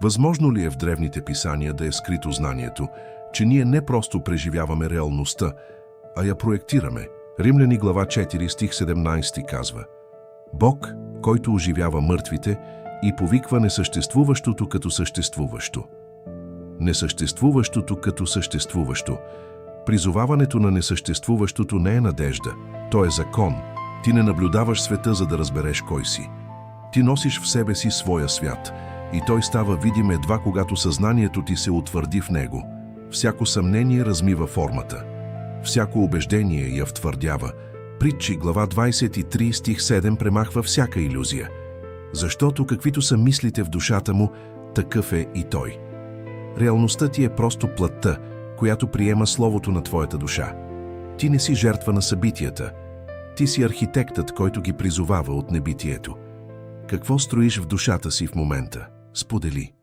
Възможно ли е в древните писания да е скрито знанието, че ние не просто преживяваме реалността, а я проектираме? Римляни глава 4 стих 17 казва: Бог, който оживява мъртвите и повиква несъществуващото като съществуващо. Несъществуващото като съществуващо. Призоваването на несъществуващото не е надежда, то е закон. Ти не наблюдаваш света, за да разбереш кой си. Ти носиш в себе си своя свят и той става видим едва когато съзнанието ти се утвърди в него. Всяко съмнение размива формата. Всяко убеждение я втвърдява. Притчи, глава 23, стих 7 премахва всяка илюзия. Защото каквито са мислите в душата му, такъв е и той. Реалността ти е просто плътта, която приема словото на твоята душа. Ти не си жертва на събитията. Ти си архитектът, който ги призовава от небитието. Какво строиш в душата си в момента? Сподели.